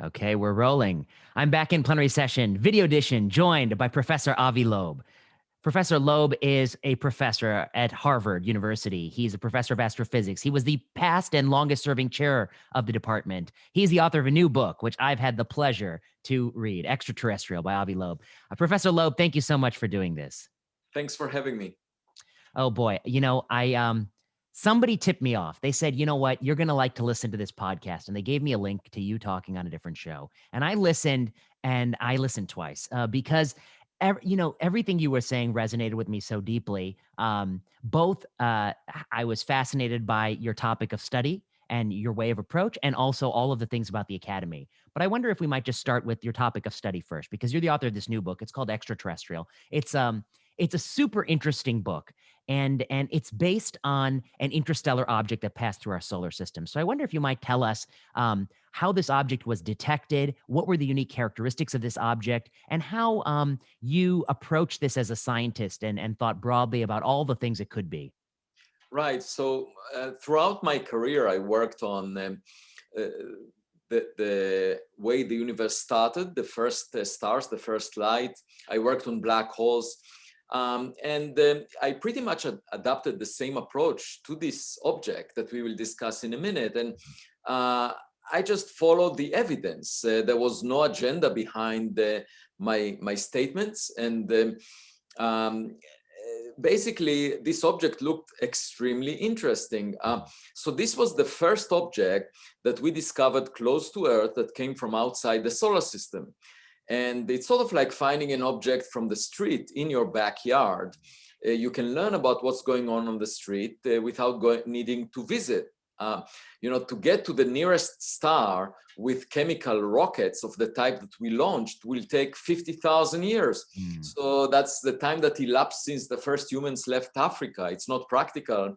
Okay, we're rolling. I'm back in plenary session, video edition, joined by Professor Avi Loeb. Professor Loeb is a professor at Harvard University. He's a professor of astrophysics. He was the past and longest serving chair of the department. He's the author of a new book, which I've had the pleasure to read, Extraterrestrial by Avi Loeb. Professor Loeb, thank you so much for doing this. Thanks for having me. Oh boy, somebody tipped me off. They said, you know what, you're gonna like to listen to this podcast, and they gave me a link to you talking on a different show. And I listened, twice because everything you were saying resonated with me so deeply. Both I was fascinated by your topic of study and your way of approach, and also all of the things about the academy. But I wonder if we might just start with your topic of study first, because you're the author of this new book. It's called Extraterrestrial. It's a super interesting book, and it's based on an interstellar object that passed through our solar system. So I wonder if you might tell us how this object was detected, what were the unique characteristics of this object, and how you approached this as a scientist and thought broadly about all the things it could be. Right. So throughout my career, I worked on the way the universe started, the first stars, the first light. I worked on black holes. And I pretty much adapted the same approach to this object that we will discuss in a minute. And I just followed the evidence. There was no agenda behind my statements. And basically, this object looked extremely interesting. So this was the first object that we discovered close to Earth that came from outside the solar system. And it's sort of like finding an object from the street in your backyard. You can learn about what's going on the street without needing to visit. To get to the nearest star with chemical rockets of the type that we launched will take 50,000 years. So that's the time that elapsed since the first humans left Africa. It's not practical.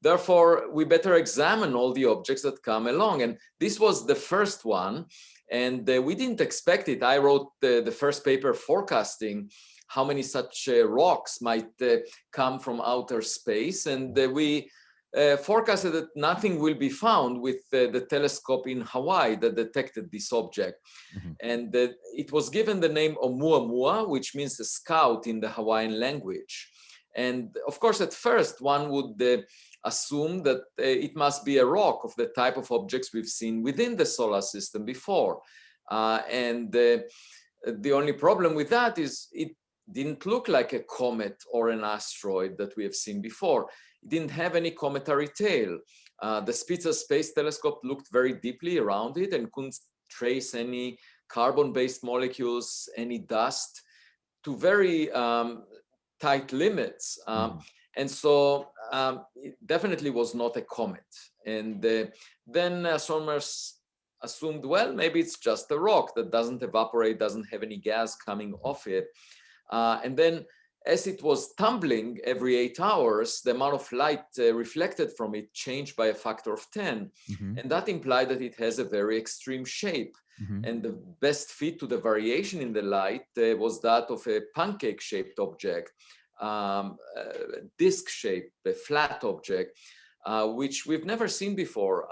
Therefore, we better examine all the objects that come along. And this was the first one. And we didn't expect it. I wrote the first paper forecasting how many such rocks might come from outer space. And we forecasted that nothing will be found with the telescope in Hawaii that detected this object. Mm-hmm. And it was given the name Oumuamua, which means a scout in the Hawaiian language. And of course, at first, one would assume that it must be a rock of the type of objects we've seen within the solar system before. The only problem with that is it didn't look like a comet or an asteroid that we have seen before. It didn't have any cometary tail. The Spitzer Space Telescope looked very deeply around it and couldn't trace any carbon-based molecules, any dust, to very tight limits. And so it definitely was not a comet. And then astronomers assumed, well, maybe it's just a rock that doesn't evaporate, doesn't have any gas coming off it. And then as it was tumbling every 8 hours, the amount of light reflected from it changed by a factor of 10. Mm-hmm. And that implied that it has a very extreme shape. Mm-hmm. And the best fit to the variation in the light was that of a pancake-shaped object, disc-shaped, a flat object, which we've never seen before.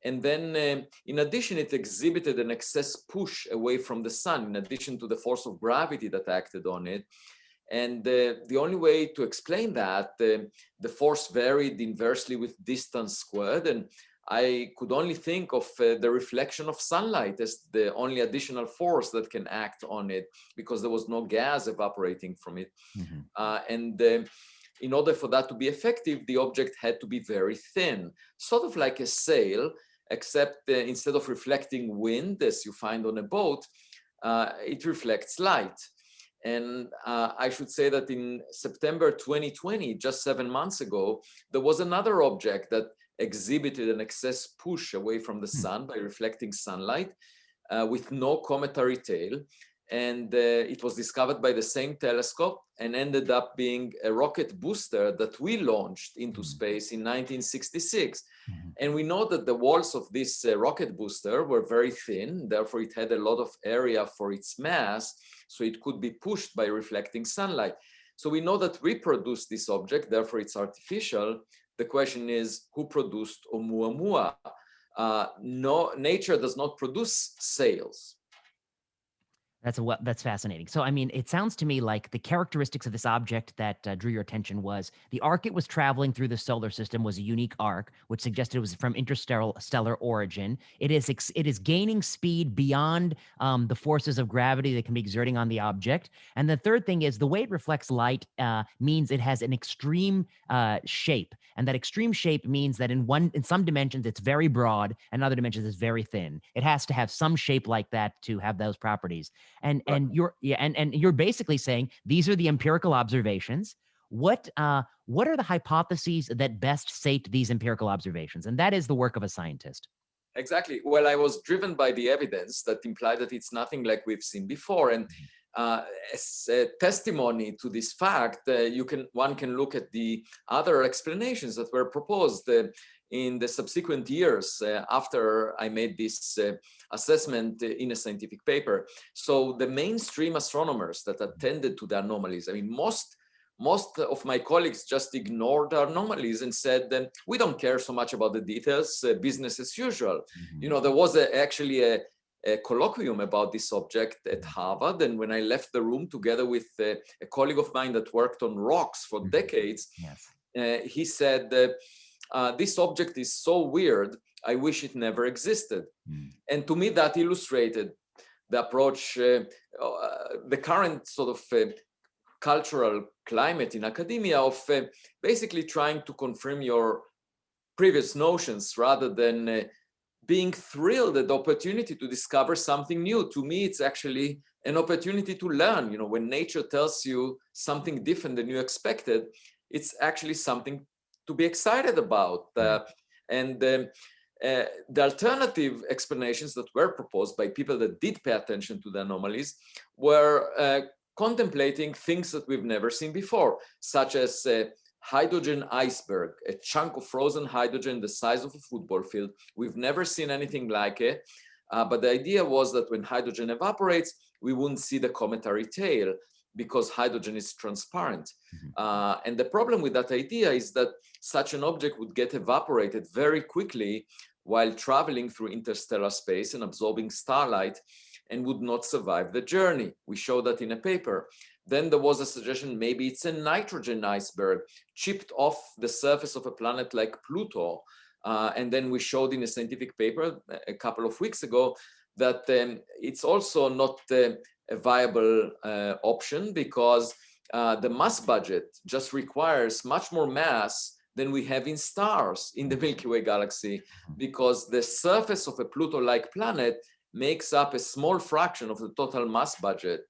And then, in addition, it exhibited an excess push away from the sun, in addition to the force of gravity that acted on it. And the only way to explain that, the force varied inversely with distance squared. And I could only think of the reflection of sunlight as the only additional force that can act on it, because there was no gas evaporating from it. Mm-hmm. In order for that to be effective, the object had to be very thin, sort of like a sail, except instead of reflecting wind, as you find on a boat, it reflects light. And I should say that in September 2020, just 7 months ago, there was another object that exhibited an excess push away from the sun by reflecting sunlight with no cometary tail. And it was discovered by the same telescope and ended up being a rocket booster that we launched into space in 1966. Mm-hmm. And we know that the walls of this rocket booster were very thin, therefore it had a lot of area for its mass, so it could be pushed by reflecting sunlight. So we know that we produced this object, therefore it's artificial. The question is, who produced Oumuamua? no, nature does not produce sails. That's fascinating. So, I mean, it sounds to me like the characteristics of this object that drew your attention was the arc it was traveling through the solar system was a unique arc, which suggested it was from interstellar origin. It is gaining speed beyond the forces of gravity that can be exerting on the object. And the third thing is the way it reflects light means it has an extreme shape, and that extreme shape means that in some dimensions it's very broad, and other dimensions it's very thin. It has to have some shape like that to have those properties. And you're basically saying these are the empirical observations. What are the hypotheses that best sate these empirical observations? And that is the work of a scientist. Exactly. Well, I was driven by the evidence that implied that it's nothing like we've seen before. And as a testimony to this fact, one can look at the other explanations that were proposed in the subsequent years after I made this assessment in a scientific paper. So the mainstream astronomers that attended to the anomalies, I mean, most of my colleagues just ignored the anomalies and said, we don't care so much about the details, business as usual. Mm-hmm. You know, there was actually a colloquium about this subject at Harvard. And when I left the room together with a colleague of mine that worked on rocks for decades, he said, this object is so weird, I wish it never existed. And to me, that illustrated the approach, the current sort of cultural climate in academia of basically trying to confirm your previous notions rather than being thrilled at the opportunity to discover something new. To me, it's actually an opportunity to learn. You know, when nature tells you something different than you expected, it's actually something to be excited about. And the alternative explanations that were proposed by people that did pay attention to the anomalies were contemplating things that we've never seen before, such as hydrogen iceberg, a chunk of frozen hydrogen the size of a football field. We've never seen anything like it. But the idea was that when hydrogen evaporates, we wouldn't see the cometary tail because hydrogen is transparent. And the problem with that idea is that such an object would get evaporated very quickly while traveling through interstellar space and absorbing starlight and would not survive the journey. We showed that in a paper. Then there was a suggestion, maybe it's a nitrogen iceberg chipped off the surface of a planet like Pluto. And then we showed in a scientific paper a couple of weeks ago that it's also not a viable option because the mass budget just requires much more mass than we have in stars in the Milky Way galaxy, because the surface of a Pluto-like planet makes up a small fraction of the total mass budget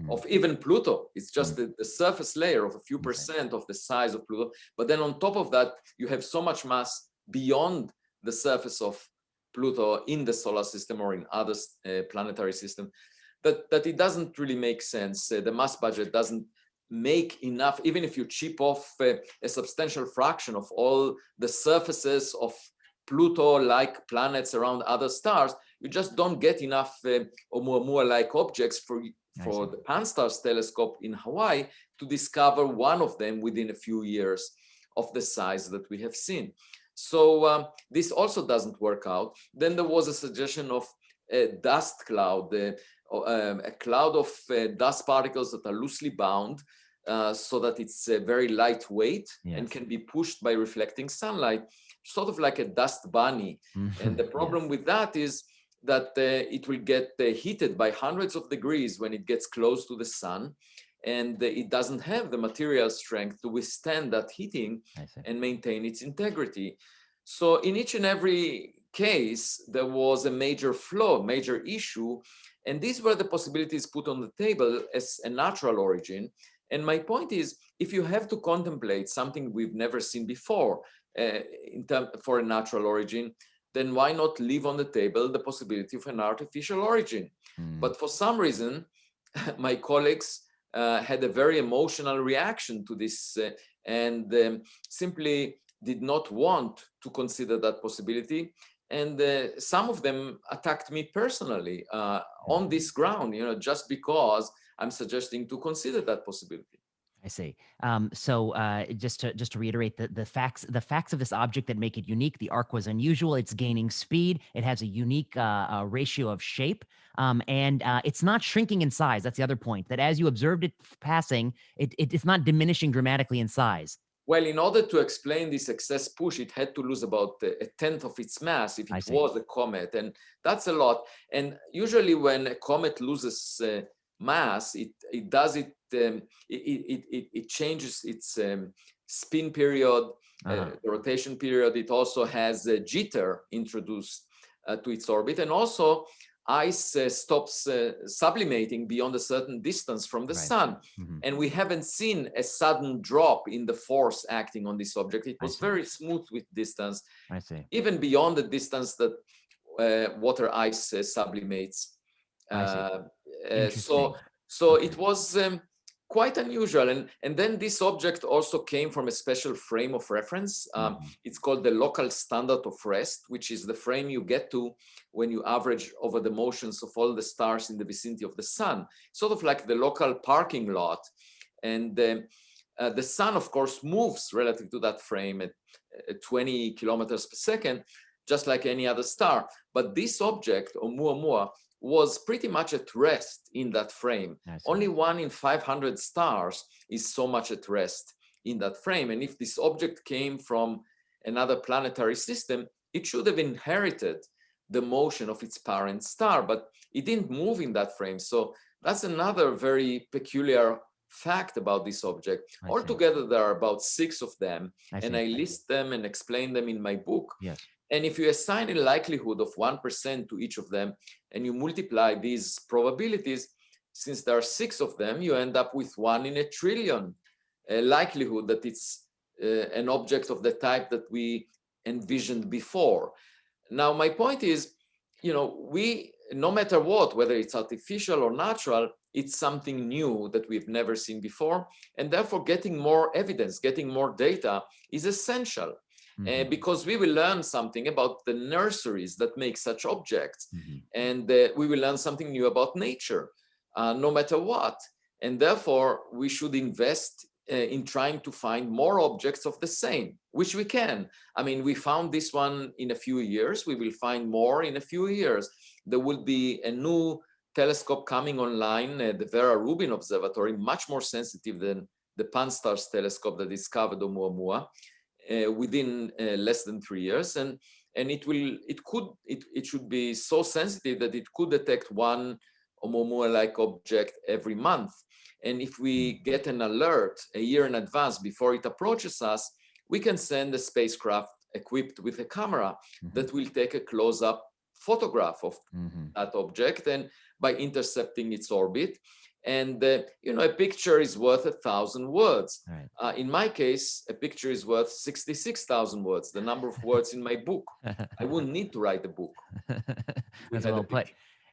of even Pluto. It's just the surface layer of a few percent of the size of Pluto. But then on top of that, you have so much mass beyond the surface of Pluto in the solar system or in other planetary systems that it doesn't really make sense. The mass budget doesn't make enough, even if you chip off a substantial fraction of all the surfaces of Pluto-like planets around other stars, you just don't get enough Oumuamua-like objects for the Pan-STARRS telescope in Hawaii to discover one of them within a few years of the size that we have seen. So this also doesn't work out. Then there was a suggestion of a dust cloud, a cloud of dust particles that are loosely bound so that it's very lightweight and can be pushed by reflecting sunlight, sort of like a dust bunny. And the problem with that is that it will get heated by hundreds of degrees when it gets close to the sun, and it doesn't have the material strength to withstand that heating and maintain its integrity. So in each and every case, there was a major flaw, major issue, and these were the possibilities put on the table as a natural origin. And my point is, if you have to contemplate something we've never seen before for a natural origin, then why not leave on the table the possibility of an artificial origin? But for some reason, my colleagues had a very emotional reaction to this and simply did not want to consider that possibility. And some of them attacked me personally on this ground, just because I'm suggesting to consider that possibility. I see. Just to reiterate the facts of this object that make it unique. The arc was unusual. It's gaining speed. It has a unique ratio of shape, and it's not shrinking in size. That's the other point. That as you observed it passing, it's not diminishing dramatically in size. Well, in order to explain this excess push, it had to lose about a tenth of its mass if I it see. was a comet, and that's a lot. And usually, when a comet loses mass, it does it. It changes its spin period, the rotation period. It also has a jitter introduced to its orbit, and also ice stops sublimating beyond a certain distance from the Right. sun. Mhm. And we haven't seen a sudden drop in the force acting on this object. It I was see. very smooth with distance, I see. even beyond the distance that water ice sublimates. I see. Uh, Interesting. so Okay. it was quite unusual. And then this object also came from a special frame of reference. It's called the local standard of rest, which is the frame you get to when you average over the motions of all the stars in the vicinity of the sun, sort of like the local parking lot. And the sun, of course, moves relative to that frame at 20 kilometers per second, just like any other star. But this object, Oumuamua, was pretty much at rest in that frame. Only 1 in 500 stars is so much at rest in that frame. And if this object came from another planetary system, it should have inherited the motion of its parent star, but it didn't move in that frame. So that's another very peculiar fact about this object. Altogether, there are about 6 of them, and I list them and explain them in my book. Yes. And if you assign a likelihood of 1% to each of them, and you multiply these probabilities, since there are 6 of them, you end up with 1 in a trillion likelihood that it's an object of the type that we envisioned before. Now, my point is, we, no matter what, whether it's artificial or natural, it's something new that we've never seen before. And therefore, getting more evidence, getting more data is essential. Because we will learn something about the nurseries that make such objects. And we will learn something new about nature, no matter what. And therefore, we should invest in trying to find more objects of the same, which we can. I mean, we found this one in a few years. We will find more in a few years. There will be a new telescope coming online, the Vera Rubin Observatory, much more sensitive than the Pan-STARRS telescope that discovered Oumuamua. Within less than 3 years, and it should be so sensitive that it could detect one Oumuamua-like object every month. And if we get an alert a year in advance before it approaches us, we can send a spacecraft equipped with a camera that will take a close-up photograph of that object, and by intercepting its orbit. And a picture is worth 1,000 words. Right. In my case, a picture is worth 66,000 words, the number of words in my book. I wouldn't need to write a book. That's well put.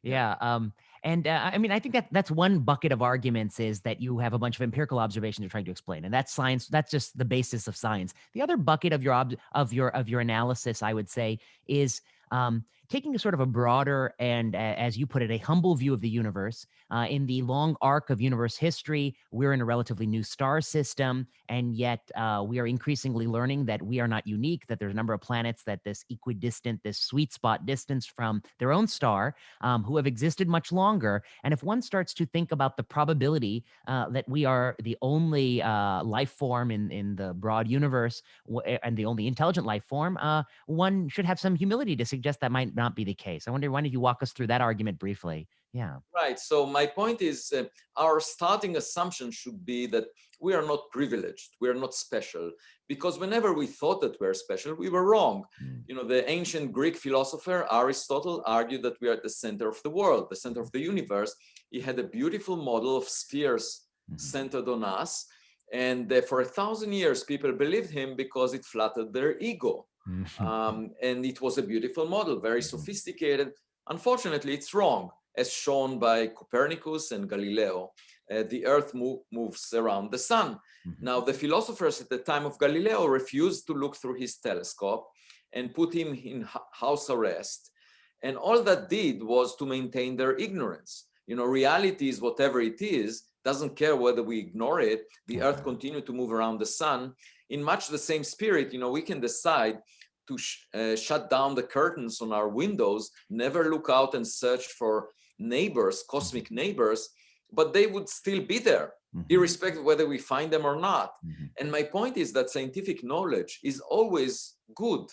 Yeah. I mean, I think that's one bucket of arguments, is that you have a bunch of empirical observations you're trying to explain, and that's science. That's just the basis of science. The other bucket of your analysis, I would say, is taking a sort of a broader and, as you put it, a humble view of the universe. In the long arc of universe history, we're in a relatively new star system, and yet we are increasingly learning that we are not unique, that there's a number of planets that this equidistant, this sweet spot distance from their own star, who have existed much longer. And if one starts to think about the probability that we are the only life form in the broad universe, and the only intelligent life form, one should have some humility to suggest that might not be the case. I wonder, why don't you walk us through that argument briefly? Yeah. Right. So my point is, our starting assumption should be that we are not privileged, we are not special, because whenever we thought that we're special, we were wrong. The ancient Greek philosopher Aristotle argued that we are at the center of the world, the center of the universe. He had a beautiful model of spheres centered on us. And for 1,000 years, people believed him because it flattered their ego. And it was a beautiful model, very sophisticated. Unfortunately, it's wrong, as shown by Copernicus and Galileo. The Earth moves around the sun. Now, the philosophers at the time of Galileo refused to look through his telescope and put him in house arrest. And all that did was to maintain their ignorance. Reality is whatever it is, doesn't care whether we ignore it. The Earth continues to move around the sun. In much the same spirit, we can decide to shut down the curtains on our windows, never look out and search for neighbors, cosmic neighbors, but they would still be there, irrespective of whether we find them or not. And my point is that scientific knowledge is always good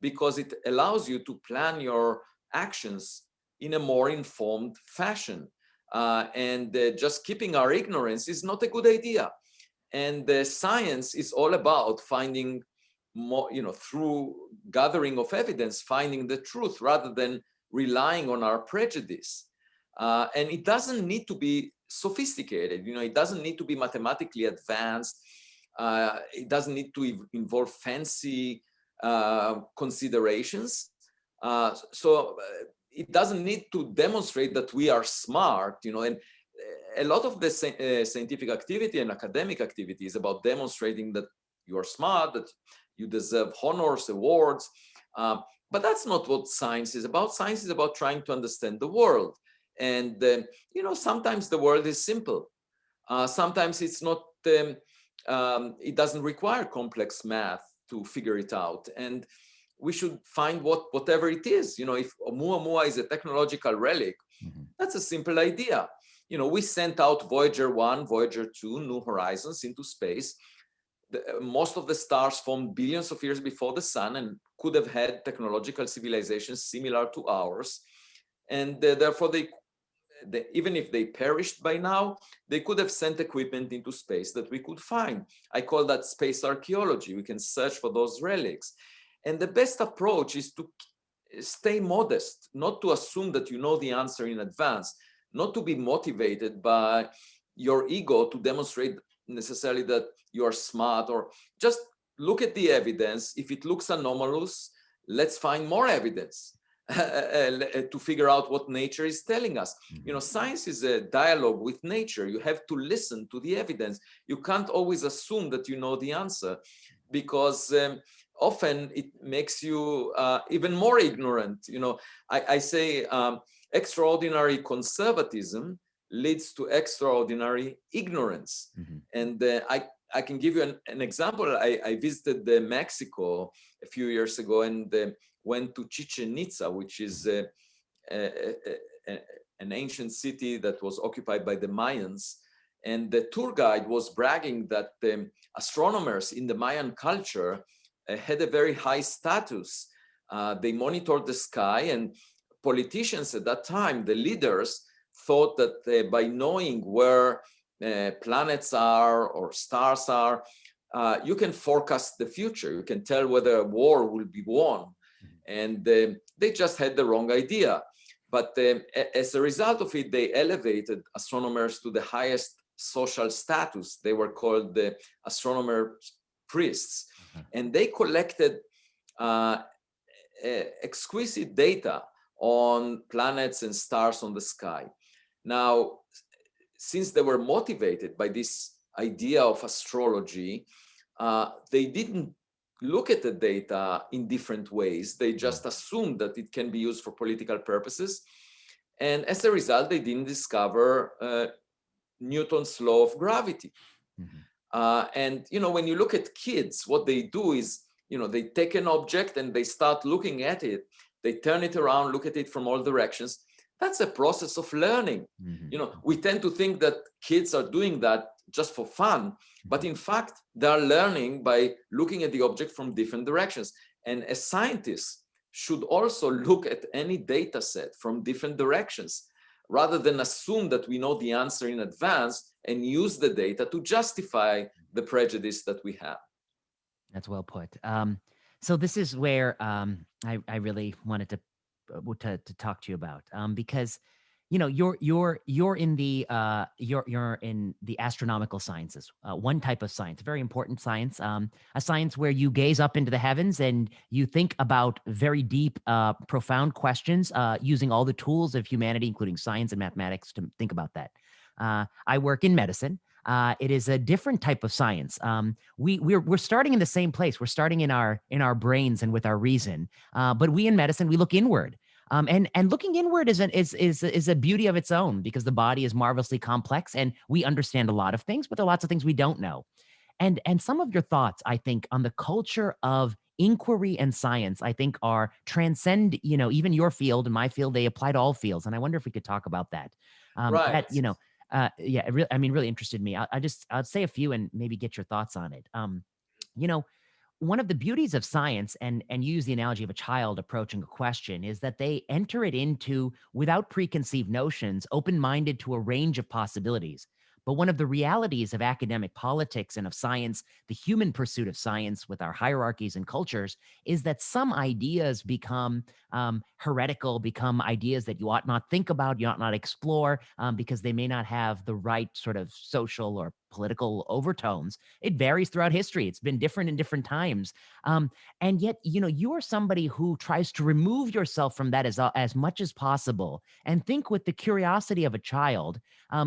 because it allows you to plan your actions in a more informed fashion. And just keeping our ignorance is not a good idea. And science is all about finding more, through gathering of evidence, finding the truth rather than relying on our prejudice. And it doesn't need to be sophisticated. It doesn't need to be mathematically advanced. It doesn't need to involve fancy considerations. So it doesn't need to demonstrate that we are smart, and a lot of the scientific activity and academic activity is about demonstrating that you are smart, that you deserve honors, awards. But that's not what science is about. Science is about trying to understand the world. And, sometimes the world is simple. Sometimes it's not, it doesn't require complex math to figure it out. And we should find whatever it is. If Oumuamua is a technological relic, that's a simple idea. We sent out Voyager 1, Voyager 2, New Horizons into space. Most of the stars formed billions of years before the sun and could have had technological civilizations similar to ours. And therefore, even if they perished by now, they could have sent equipment into space that we could find. I call that space archaeology. We can search for those relics. And the best approach is to stay modest, not to assume that you know the answer in advance, not to be motivated by your ego to demonstrate necessarily that you are smart, or just look at the evidence. If it looks anomalous, let's find more evidence to figure out what nature is telling us. Science is a dialogue with nature. You have to listen to the evidence. You can't always assume that you know the answer, because often it makes you even more ignorant. I say extraordinary conservatism leads to extraordinary ignorance. And I can give you an example. I visited Mexico a few years ago and went to Chichen Itza, which is an ancient city that was occupied by the Mayans. And the tour guide was bragging that astronomers in the Mayan culture had a very high status. They monitored the sky, and politicians at that time, the leaders, thought that by knowing where planets are or stars are, you can forecast the future. You can tell whether a war will be won. And they just had the wrong idea. But as a result of it, they elevated astronomers to the highest social status. They were called the astronomer priests. And they collected exquisite data on planets and stars on the sky. Now, since they were motivated by this idea of astrology, they didn't look at the data in different ways. They just assumed that it can be used for political purposes. And as a result, they didn't discover Newton's law of gravity. And, when you look at kids, what they do is, they take an object and they start looking at it. They turn it around, look at it from all directions. That's a process of learning. We tend to think that kids are doing that just for fun, but in fact, they are learning by looking at the object from different directions. And as scientists should also look at any data set from different directions, rather than assume that we know the answer in advance and use the data to justify the prejudice that we have. That's well put. So this is where I really wanted to talk to you about, because you're in the astronomical sciences, one type of science, very important science, a science where you gaze up into the heavens and you think about very deep, profound questions, using all the tools of humanity, including science and mathematics, to think about that. I work in medicine. It is a different type of science. We're starting in the same place. We're starting in our brains and with our reason. But we in medicine, we look inward. And looking inward is a beauty of its own, because the body is marvelously complex and we understand a lot of things, but there are lots of things we don't know. And some of your thoughts, I think, on the culture of inquiry and science, I think, are transcend, even your field and my field. They apply to all fields, and I wonder if we could talk about that. Right. Yeah, really interested me. I'll say a few and maybe get your thoughts on it. You know, one of the beauties of science, and use the analogy of a child approaching a question, is that they enter it into without preconceived notions, open-minded to a range of possibilities. But one of the realities of academic politics and of science, the human pursuit of science with our hierarchies and cultures, is that some ideas become heretical, become ideas that you ought not think about, you ought not explore, because they may not have the right sort of social or political overtones. It varies throughout history. It's been different in different times. And yet, you are somebody who tries to remove yourself from that as much as possible and think with the curiosity of a child.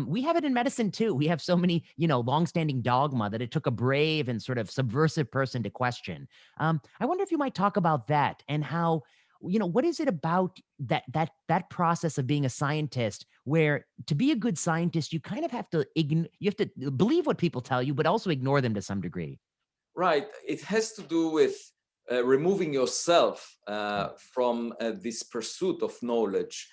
We have it in medicine too. We have so many, longstanding dogma that it took a brave and sort of subversive person to question. I wonder if you might talk about that and how, what is it about that process of being a scientist, where to be a good scientist, you kind of have to you have to believe what people tell you, but also ignore them to some degree. Right. It has to do with removing yourself Mm. from this pursuit of knowledge.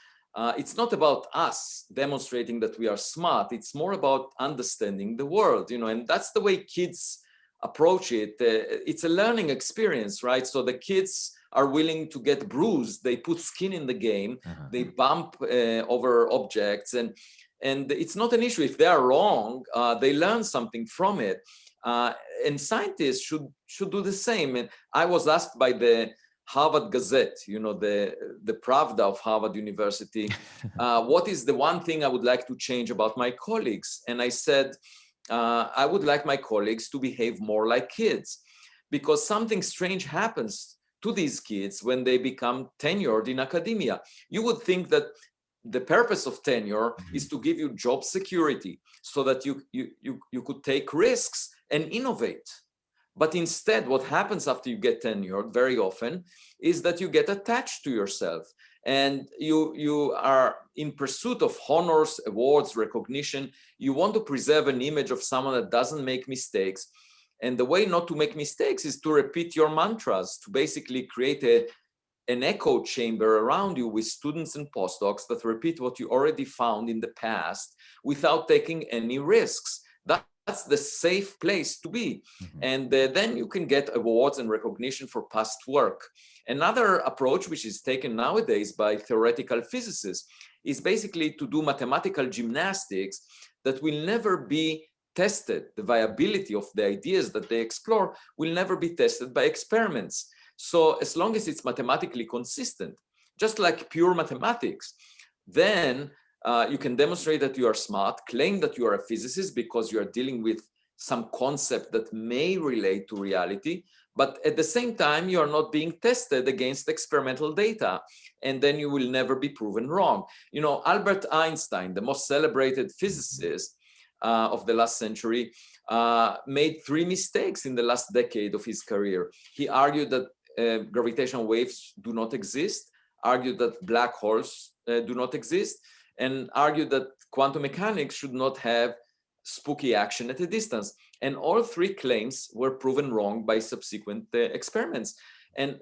It's not about us demonstrating that we are smart. It's more about understanding the world, and that's the way kids approach it. It's a learning experience, right? So the kids are willing to get bruised. They put skin in the game. Uh-huh. They bump over objects, and it's not an issue if they are wrong. They learn something from it. And scientists should do the same. And I was asked by the Harvard Gazette, the Pravda of Harvard University, what is the one thing I would like to change about my colleagues? And I said, I would like my colleagues to behave more like kids, because something strange happens to these kids when they become tenured in academia. You would think that the purpose of tenure Mhm. is to give you job security so that you could take risks and innovate. But instead, what happens after you get tenured very often is that you get attached to yourself, and you are in pursuit of honors, awards, recognition. You want to preserve an image of someone that doesn't make mistakes. And the way not to make mistakes is to repeat your mantras, to basically create an echo chamber around you with students and postdocs that repeat what you already found in the past without taking any risks. That's the safe place to be. Mhm. And then you can get awards and recognition for past work. Another approach, which is taken nowadays by theoretical physicists, is basically to do mathematical gymnastics that will never be tested. The viability of the ideas that they explore will never be tested by experiments. So as long as it's mathematically consistent, just like pure mathematics, then you can demonstrate that you are smart, claim that you are a physicist because you are dealing with some concept that may relate to reality, but at the same time, you are not being tested against experimental data, and then you will never be proven wrong. Albert Einstein, the most celebrated physicist of the last century, made 3 mistakes in the last decade of his career. He argued that gravitational waves do not exist, argued that black holes do not exist, and argued that quantum mechanics should not have spooky action at a distance. And all 3 claims were proven wrong by subsequent experiments. And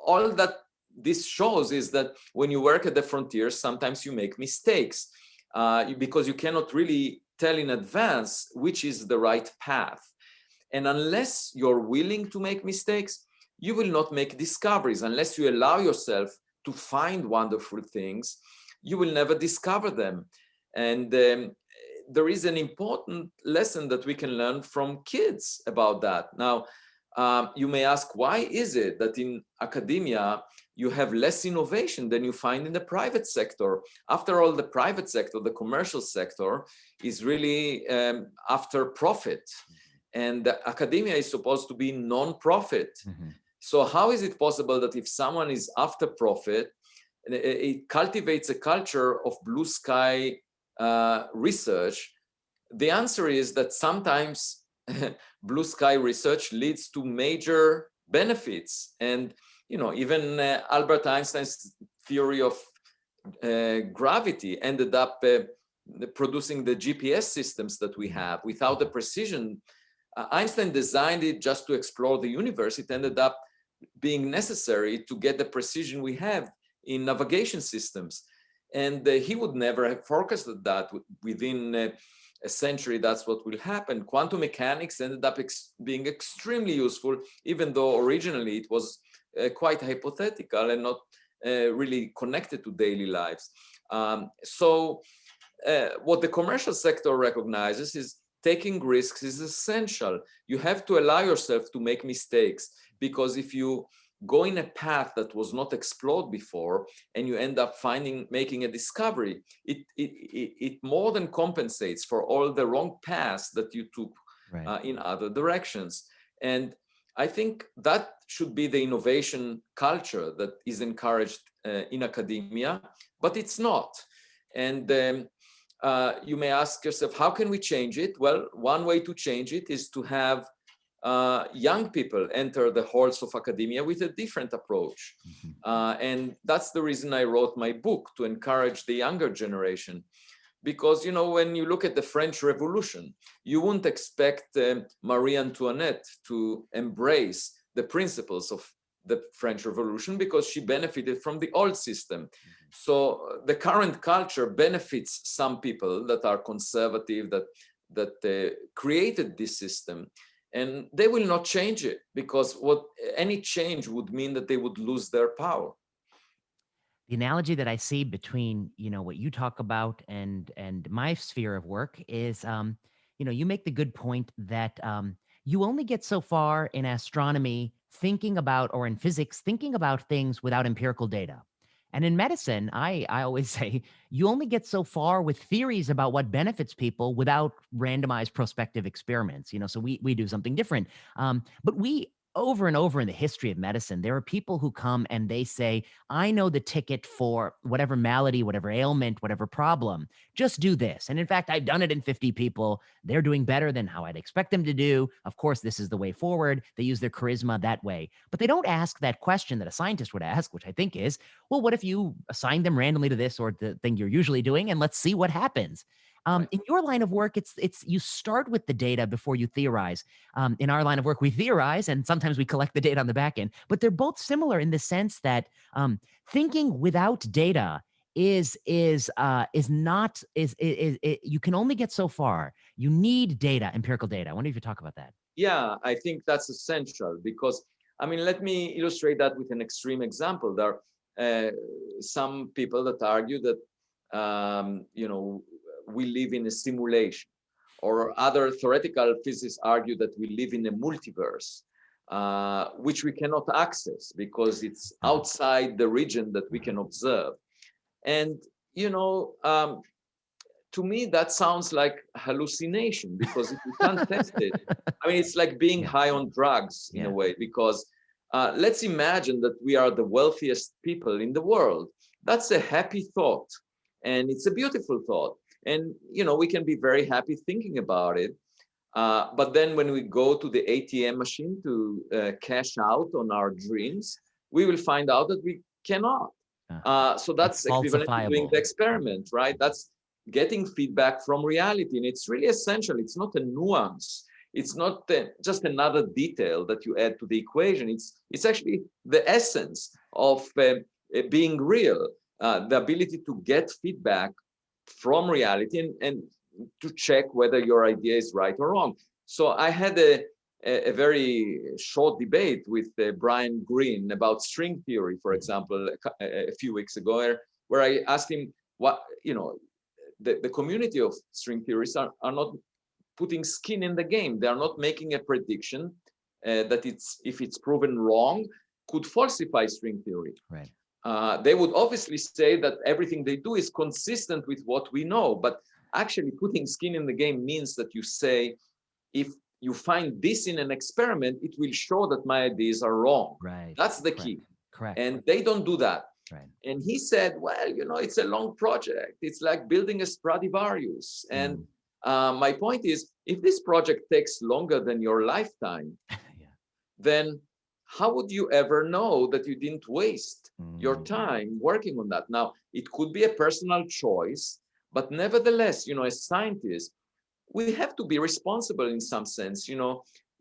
all that this shows is that when you work at the frontiers, sometimes you make mistakes because you cannot really tell in advance which is the right path. And unless you're willing to make mistakes, you will not make discoveries. Unless you allow yourself to find wonderful things, you will never discover them. And there is an important lesson that we can learn from kids about that. Now, you may ask, why is it that in academia you have less innovation than you find in the private sector? After all, the private sector, the commercial sector, is really after profit. And academia is supposed to be non-profit. Mm-hmm. So how is it possible that if someone is after profit, it cultivates a culture of blue sky research? The answer is that sometimes blue sky research leads to major benefits. And even Albert Einstein's theory of gravity ended up producing the GPS systems that we have without the precision. Einstein designed it just to explore the universe. It ended up being necessary to get the precision we have in navigation systems. And he would never have forecasted that within a century. That's what will happen. Quantum mechanics ended up being extremely useful, even though originally it was quite hypothetical and not really connected to daily lives. What the commercial sector recognizes is taking risks is essential. You have to allow yourself to make mistakes, because if you go in a path that was not explored before and you end up making a discovery, it more than compensates for all the wrong paths that you took in other directions. And I think that should be the innovation culture that is encouraged in academia, but it's not. And you may ask yourself, how can we change it? Well, one way to change it is to have young people enter the halls of academia with a different approach. And that's the reason I wrote my book, to encourage the younger generation. Because, you know, when you look at the French Revolution, you wouldn't expect Marie Antoinette to embrace the principles of the French Revolution, because she benefited from the old system. So the current culture benefits some people that are conservative, that created this system, and they will not change it, because any change would mean that they would lose their power. The analogy that I see between, you know, what you talk about and my sphere of work is, you know, you make the good point that you only get so far in astronomy thinking about, or in physics thinking about things without empirical data. And in medicine, I always say you only get so far with theories about what benefits people without randomized prospective experiments. You know, so we do something different. But we, over and over in the history of medicine, there are people who come and they say, I know the ticket for whatever malady, whatever ailment, whatever problem. Just do this. And in fact, I've done it in 50 people. They're doing better than how I'd expect them to do. Of course, this is the way forward. They use their charisma that way. But they don't ask that question that a scientist would ask, which I think is, well, what if you assign them randomly to this or the thing you're usually doing, and let's see what happens? In your line of work, it's you start with the data before you theorize. In our line of work, we theorize, and sometimes we collect the data on the back end. But they're both similar in the sense that thinking without data is not you can only get so far. You need data, empirical data. I wonder if you talk about that. Yeah, I think that's essential, because, I mean, let me illustrate that with an extreme example. There are some people that argue that, you know, we live in a simulation, or other theoretical physicists argue that we live in a multiverse, which we cannot access because it's outside the region that we can observe. And, you know, to me, that sounds like hallucination, because if you can't test it, I mean, it's like being high on drugs in a way, because let's imagine that we are the wealthiest people in the world. That's a happy thought, and it's a beautiful thought. And, you know, we can be very happy thinking about it. But then when we go to the ATM machine to cash out on our dreams, we will find out that we cannot. So that's equivalent to doing the experiment, right? That's getting feedback from reality. And it's really essential. It's not a nuance. It's not just another detail that you add to the equation. It's actually the essence of being real, the ability to get feedback from reality and to check whether your idea is right or wrong. So I had a very short debate with Brian Greene about string theory, for example, a few weeks ago, where I asked him what, you know, the community of string theorists are not putting skin in the game. They are not making a prediction that if it's proven wrong, could falsify string theory. Right. They would obviously say that everything they do is consistent with what we know, but actually putting skin in the game means that you say, if you find this in an experiment, it will show that my ideas are wrong. Right. That's the key. Correct. And they don't do that. Right. And he said, well, you know, it's a long project. It's like building a Stradivarius. And my point is, if this project takes longer than your lifetime, then how would you ever know that you didn't waste your time working on that? Now, It could be a personal choice, but nevertheless, as scientists, we have to be responsible in some sense.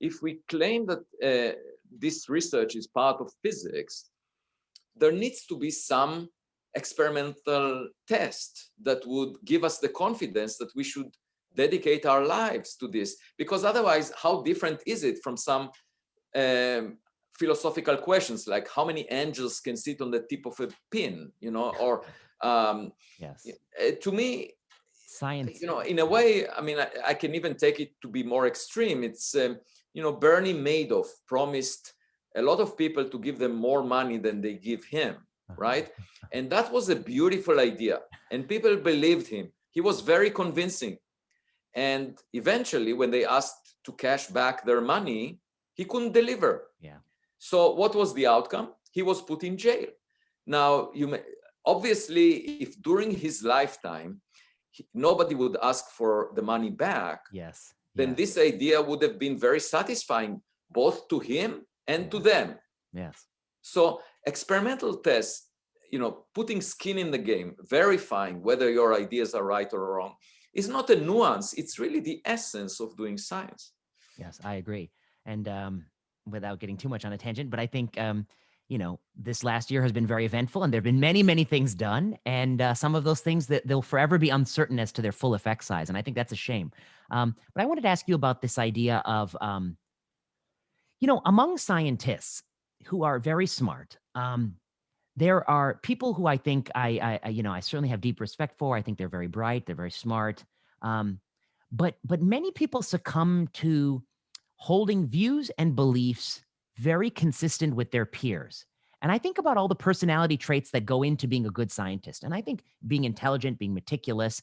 If we claim that this research is part of physics, there needs to be some experimental test that would give us the confidence that we should dedicate our lives to this, because otherwise, how different is it from some philosophical questions like how many angels can sit on the tip of a pin, or Yes. to me, Science. in a way, I mean, I can even take it to be more extreme. It's, Bernie Madoff promised a lot of people to give them more money than they give him, right? And that was a beautiful idea. And people believed him. He was very convincing. And eventually, when they asked to cash back their money, he couldn't deliver. Yeah. So what was the outcome? He was put in jail. Now, obviously, if during his lifetime, nobody would ask for the money back, yes, then this idea would have been very satisfying, both to him and to them. Yes. So experimental tests, putting skin in the game, verifying whether your ideas are right or wrong, is not a nuance. It's really the essence of doing science. Yes, I agree. And without getting too much on a tangent, but I think, this last year has been very eventful and there have been many, many things done. And some of those things that they'll forever be uncertain as to their full effect size. And I think that's a shame. But I wanted to ask you about this idea of, among scientists who are very smart, there are people who I think I certainly have deep respect for. I think they're very bright. They're very smart. But many people succumb to holding views and beliefs very consistent with their peers. And I think about all the personality traits that go into being a good scientist. And I think being intelligent, being meticulous,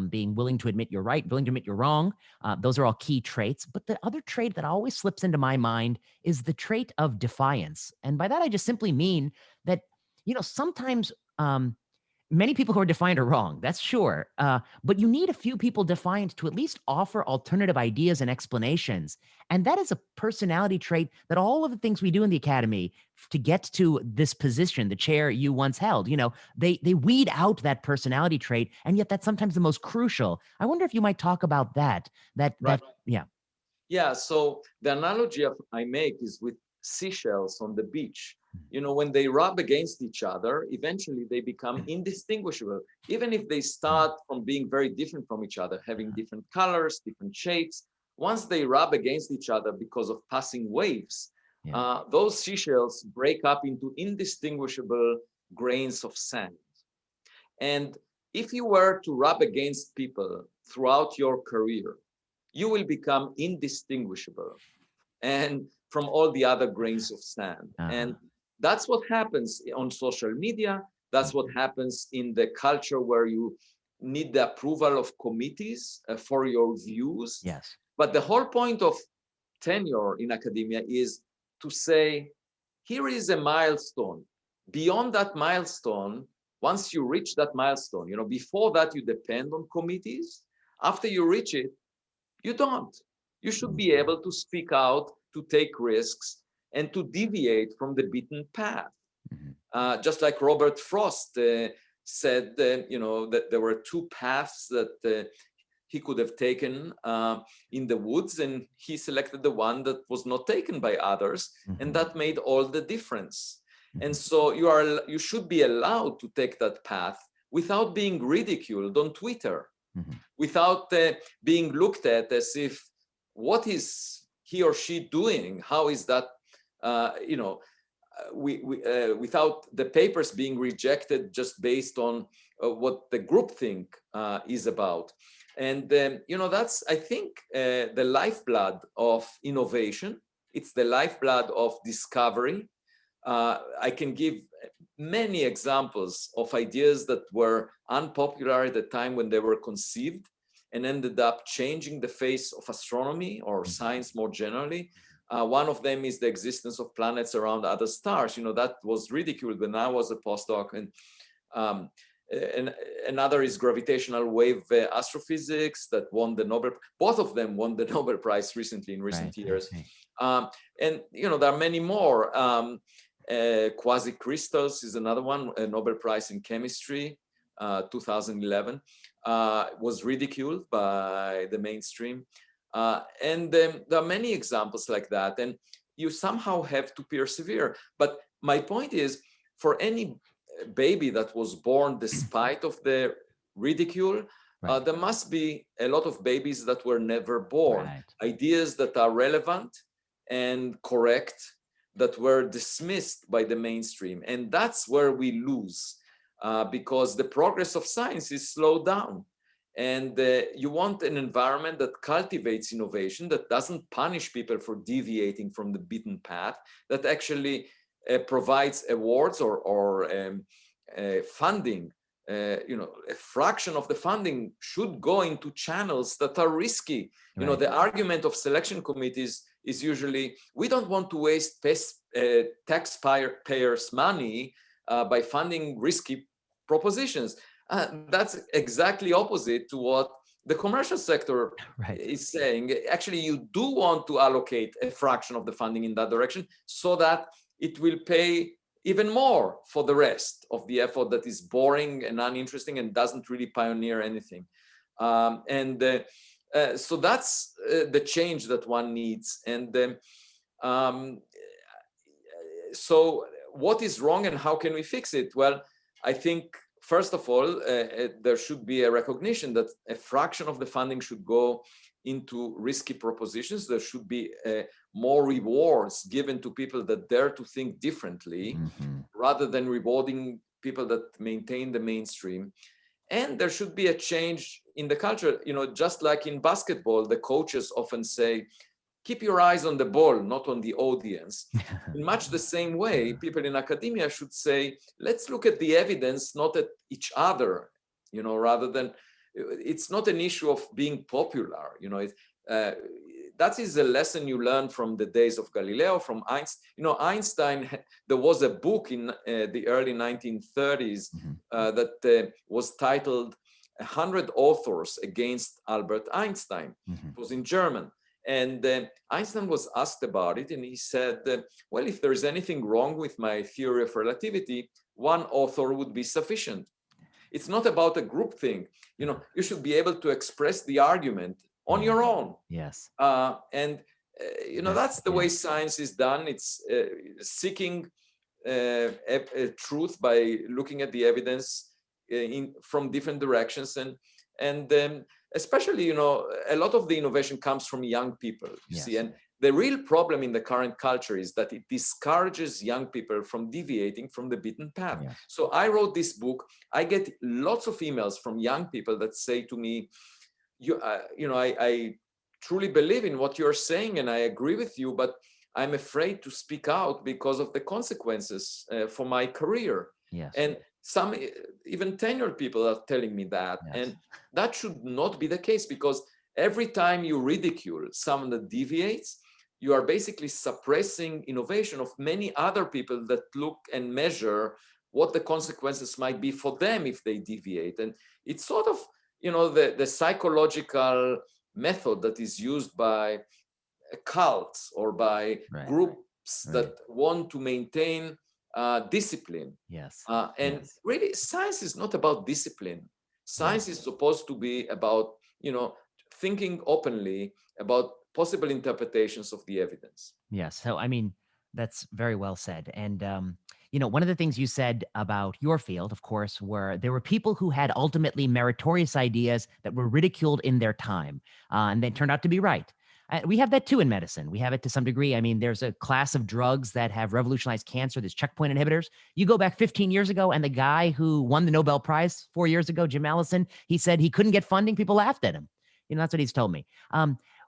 being willing to admit you're right, willing to admit you're wrong, those are all key traits. But the other trait that always slips into my mind is the trait of defiance. And by that, I just simply mean that, sometimes many people who are defiant are wrong. That's sure. But you need a few people defiant to at least offer alternative ideas and explanations. And that is a personality trait that all of the things we do in the academy to get to this position, the chair you once held, they weed out that personality trait. And yet that's sometimes the most crucial. I wonder if you might talk about that. Right. Yeah. Yeah. So the analogy I make is with seashells on the beach. When they rub against each other, eventually they become indistinguishable, even if they start from being very different from each other, having different colors, different shapes. Once they rub against each other because of passing waves, those seashells break up into indistinguishable grains of sand. And if you were to rub against people throughout your career, you will become indistinguishable and from all the other grains of sand. And that's what happens on social media. That's what happens in the culture where you need the approval of committees for your views. Yes. But the whole point of tenure in academia is to say, here is a milestone. Beyond that milestone, once you reach that milestone, before that you depend on committees. After you reach it, you don't. You should be able to speak out, to take risks, and to deviate from the beaten path. Just like Robert Frost said, that there were two paths that he could have taken in the woods, and he selected the one that was not taken by others, and that made all the difference. And so you should be allowed to take that path without being ridiculed on Twitter, without being looked at as if, what is he or she doing? How is that, without the papers being rejected just based on what the groupthink is about. And, that's, I think, the lifeblood of innovation. It's the lifeblood of discovery. I can give many examples of ideas that were unpopular at the time when they were conceived and ended up changing the face of astronomy or science more generally. One of them is the existence of planets around other stars. That was ridiculed when I was a postdoc. And another is gravitational wave astrophysics that won the Nobel. Both of them won the Nobel Prize recently in recent years. And there are many more. Quasi-crystals is another one, a Nobel Prize in chemistry. 2011, was ridiculed by the mainstream. And there are many examples like that. And you somehow have to persevere. But my point is, for any baby that was born despite of the ridicule, Right. there must be a lot of babies that were never born. Right. Ideas that are relevant and correct that were dismissed by the mainstream. And that's where we lose, because the progress of science is slowed down. And you want an environment that cultivates innovation, that doesn't punish people for deviating from the beaten path, that actually provides awards or funding. A fraction of the funding should go into channels that are risky. Right. The argument of selection committees is usually, we don't want to waste taxpayers' money by funding risky propositions. That's exactly opposite to what the commercial sector is saying. Actually, you do want to allocate a fraction of the funding in that direction so that it will pay even more for the rest of the effort that is boring and uninteresting and doesn't really pioneer anything. So that's the change that one needs. And so what is wrong and how can we fix it? Well, I think, first of all, there should be a recognition that a fraction of the funding should go into risky propositions. There should be more rewards given to people that dare to think differently, rather than rewarding people that maintain the mainstream. And there should be a change in the culture. Just like in basketball, the coaches often say, keep your eyes on the ball, not on the audience. In much the same way, people in academia should say, let's look at the evidence, not at each other, rather than, it's not an issue of being popular. That is a lesson you learn from the days of Galileo, from Einstein. Einstein, there was a book in the early 1930s that was titled 100 Authors Against Albert Einstein. It was in German. And Einstein was asked about it, and he said, well, if there's anything wrong with my theory of relativity, one author would be sufficient. It's not about a group thing. You should be able to express the argument on your own. Yes. That's the way science is done. It's seeking truth by looking at the evidence from different directions. And especially, a lot of the innovation comes from young people, you see. And the real problem in the current culture is that it discourages young people from deviating from the beaten path. So I wrote this book. I get lots of emails from young people that say to me, I truly believe in what you're saying and I agree with you, but I'm afraid to speak out because of the consequences for my career. And some even tenured people are telling me that. And that should not be the case, because every time you ridicule someone that deviates, you are basically suppressing innovation of many other people that look and measure what the consequences might be for them if they deviate. And it's sort of, the psychological method that is used by cults or by groups that want to maintain discipline. Really, science is not about discipline. Science is supposed to be about, thinking openly about possible interpretations of the evidence. Yes. So, I mean, that's very well said. And, one of the things you said about your field, of course, were there were people who had ultimately meritorious ideas that were ridiculed in their time, and they turned out to be right. We have that too in medicine. We have it to some degree. I mean, there's a class of drugs that have revolutionized cancer. There's checkpoint inhibitors. You go back 15 years ago, and the guy who won the Nobel Prize 4 years ago, Jim Allison, he said he couldn't get funding. People laughed at him. That's what he's told me.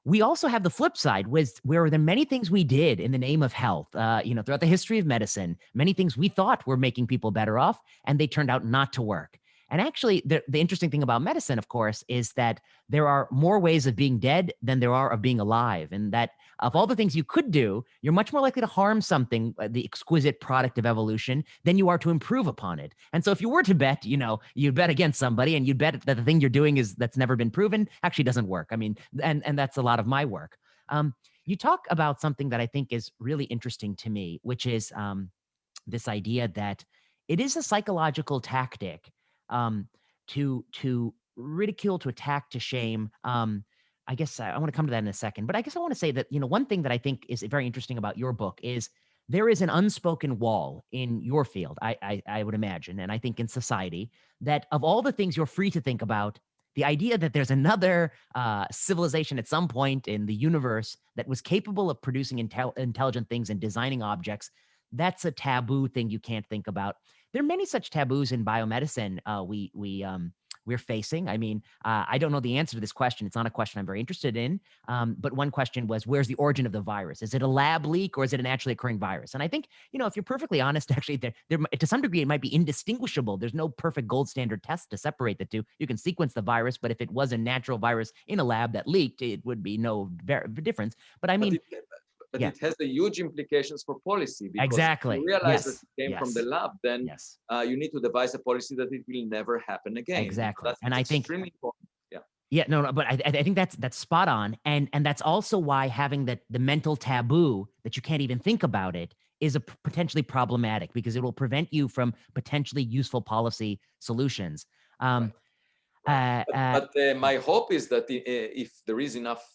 We also have the flip side, where there are many things we did in the name of health, throughout the history of medicine, many things we thought were making people better off, and they turned out not to work. And actually, the interesting thing about medicine, of course, is that there are more ways of being dead than there are of being alive. And that of all the things you could do, you're much more likely to harm something, the exquisite product of evolution, than you are to improve upon it. And so if you were to bet, you'd bet against somebody and you'd bet that the thing you're doing that's never been proven actually doesn't work. I mean, and that's a lot of my work. You talk about something that I think is really interesting to me, which is this idea that it is a psychological tactic to ridicule, to attack, to shame. I guess I want to come to that in a second, but I guess I want to say that, one thing that I think is very interesting about your book is there is an unspoken wall in your field, I would imagine, and I think in society, that of all the things you're free to think about, the idea that there's another civilization at some point in the universe that was capable of producing intelligent things and designing objects, that's a taboo thing you can't think about. There are many such taboos in biomedicine. We're facing. I mean, I don't know the answer to this question. It's not a question I'm very interested in. But one question was, where's the origin of the virus? Is it a lab leak or is it a naturally occurring virus? And I think, if you're perfectly honest, actually, there to some degree, it might be indistinguishable. There's no perfect gold standard test to separate the two. You can sequence the virus, but if it was a natural virus in a lab that leaked, it would be no difference. But I mean, but it has a huge implications for policy, because exactly. if you realize that Yes. it came from the lab, then Yes. You need to devise a policy that it will never happen again. Exactly. That's And I think extremely important. Yeah, no, but I think that's spot on, and that's also why having the mental taboo that you can't even think about it is potentially problematic, because it will prevent you from potentially useful policy solutions. Right. But my hope is that if there is enough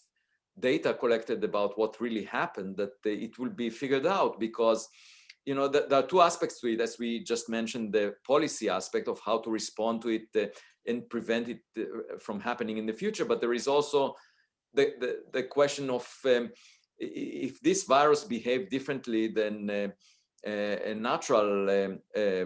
data collected about what really happened, that it will be figured out, because there are two aspects to it, as we just mentioned, the policy aspect of how to respond to it and prevent it from happening in the future. But there is also the question of if this virus behaved differently than a natural